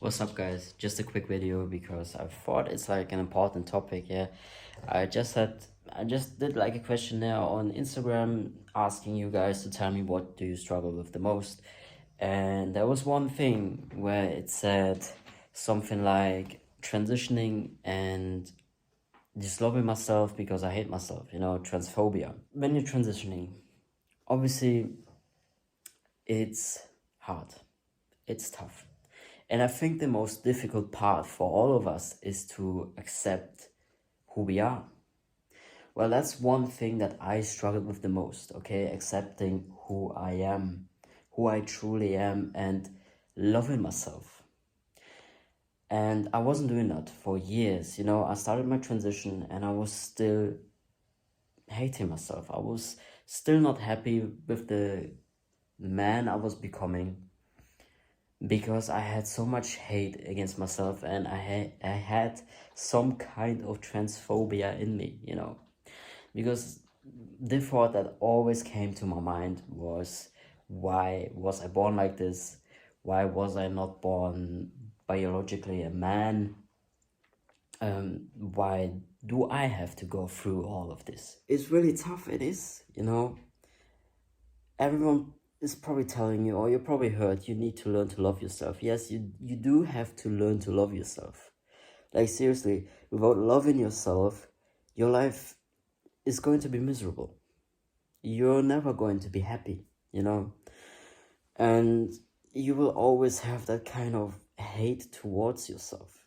What's up, guys? Just a quick video because I thought it's like an important topic. Yeah, I just did like a questionnaire on Instagram asking you guys to tell me what do you struggle with the most, and there was one thing where it said something like transitioning and just loving myself because I hate myself. Transphobia. When you're transitioning, obviously it's hard, it's tough. And I think the most difficult part for all of us is to accept who we are. Well, that's one thing that I struggled with the most, okay? Accepting who I am, who I truly am, and loving myself. And I wasn't doing that for years. I started my transition and I was still hating myself. I was still not happy with the man I was becoming, because I had so much hate against myself, and I had some kind of transphobia in me, because the thought that always came to my mind was, why was I born like this? Why was I not born biologically a man? Why do I have to go through all of this? It's really tough, it is, everyone is probably telling you, or you probably heard, you need to learn to love yourself. Yes, you do have to learn to love yourself. Like, seriously, without loving yourself, your life is going to be miserable. You're never going to be happy, and you will always have that kind of hate towards yourself.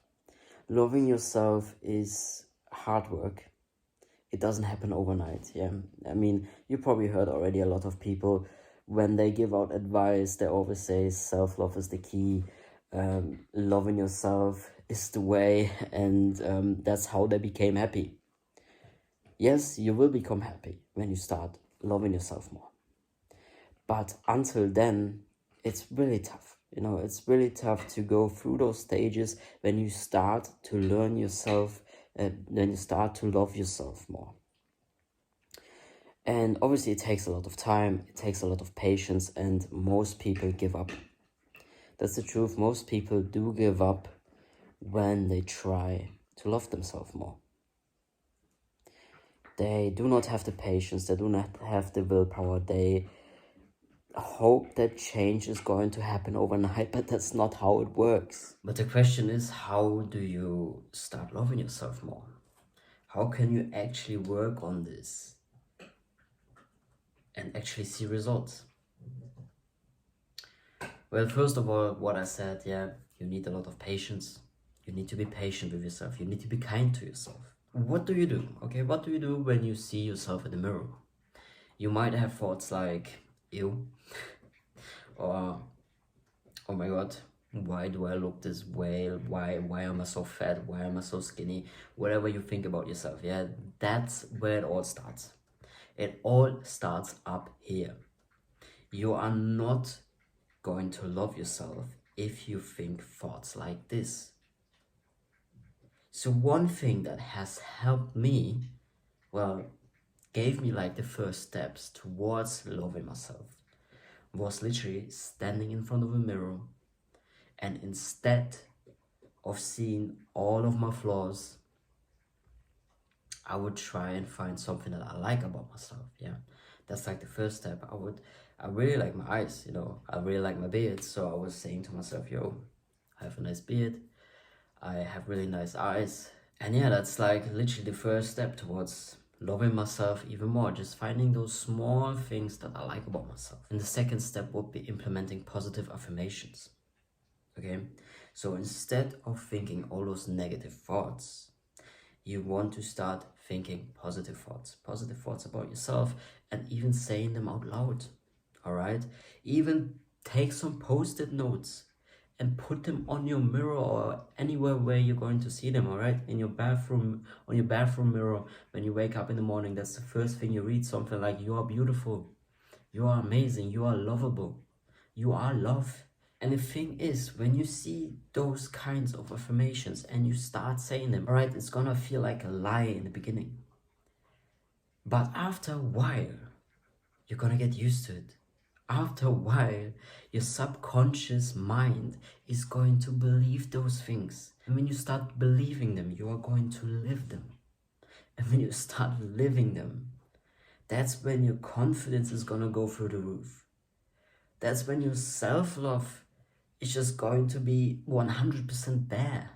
Loving yourself is hard work. It doesn't happen overnight. Yeah, I mean, you probably heard already a lot of people, when they give out advice, they always say self-love is the key, loving yourself is the way, and that's how they became happy. Yes, you will become happy when you start loving yourself more, but until then, it's really tough. It's really tough to go through those stages when you start to learn yourself, when you start to love yourself more. And obviously it takes a lot of time, it takes a lot of patience, and most people give up. That's the truth. Most people do give up when they try to love themselves more. They do not have the patience, they do not have the willpower, they hope that change is going to happen overnight, but that's not how it works. But the question is, how do you start loving yourself more? How can you actually work on this and actually see results? Well, first of all, what I said, yeah, you need a lot of patience. You need to be patient with yourself. You need to be kind to yourself. What do you do? Okay, what do you do when you see yourself in the mirror? You might have thoughts like, ew, or, oh my god, why do I look this way? Why am I so fat? Why am I so skinny? Whatever you think about yourself, yeah, that's where it all starts. It all starts up here. You are not going to love yourself if you think thoughts like this. So one thing that has helped me, well, gave me like the first steps towards loving myself, was literally standing in front of a mirror, and instead of seeing all of my flaws, I would try and find something that I like about myself. Yeah, that's like the first step. I really like my eyes, I really like my beard. So I was saying to myself, yo, I have a nice beard, I have really nice eyes. And yeah, that's like literally the first step towards loving myself even more, just finding those small things that I like about myself. And the second step would be implementing positive affirmations. Okay, so instead of thinking all those negative thoughts, you want to start thinking positive thoughts about yourself, and even saying them out loud. All right, even take some post-it notes and put them on your mirror or anywhere where you're going to see them. All right, in your bathroom, on your bathroom mirror, when you wake up in the morning, that's the first thing you read, something like, you are beautiful, you are amazing, you are lovable, you are love. And the thing is, when you see those kinds of affirmations and you start saying them, all right, it's gonna feel like a lie in the beginning, but after a while, you're gonna get used to it. After a while, your subconscious mind is going to believe those things. And when you start believing them, you are going to live them. And when you start living them, that's when your confidence is going to go through the roof. That's when your self-love is just going to be 100% there.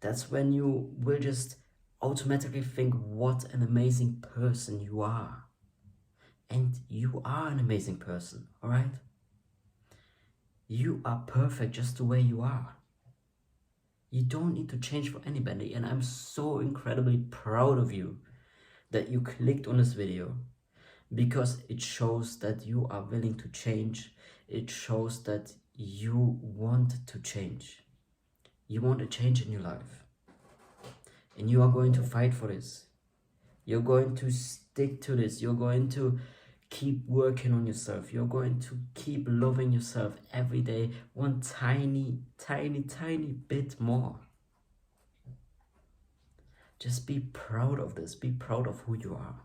That's when you will just automatically think what an amazing person you are. And you are an amazing person, all right? You are perfect just the way you are. You don't need to change for anybody. And I'm so incredibly proud of you that you clicked on this video, because it shows that you are willing to change. It shows that you want to change. You want a change in your life. And you are going to fight for this. You're going to stick to this. You're going to keep working on yourself. You're going to keep loving yourself every day, one tiny, tiny, tiny bit more. Just be proud of this. Be proud of who you are.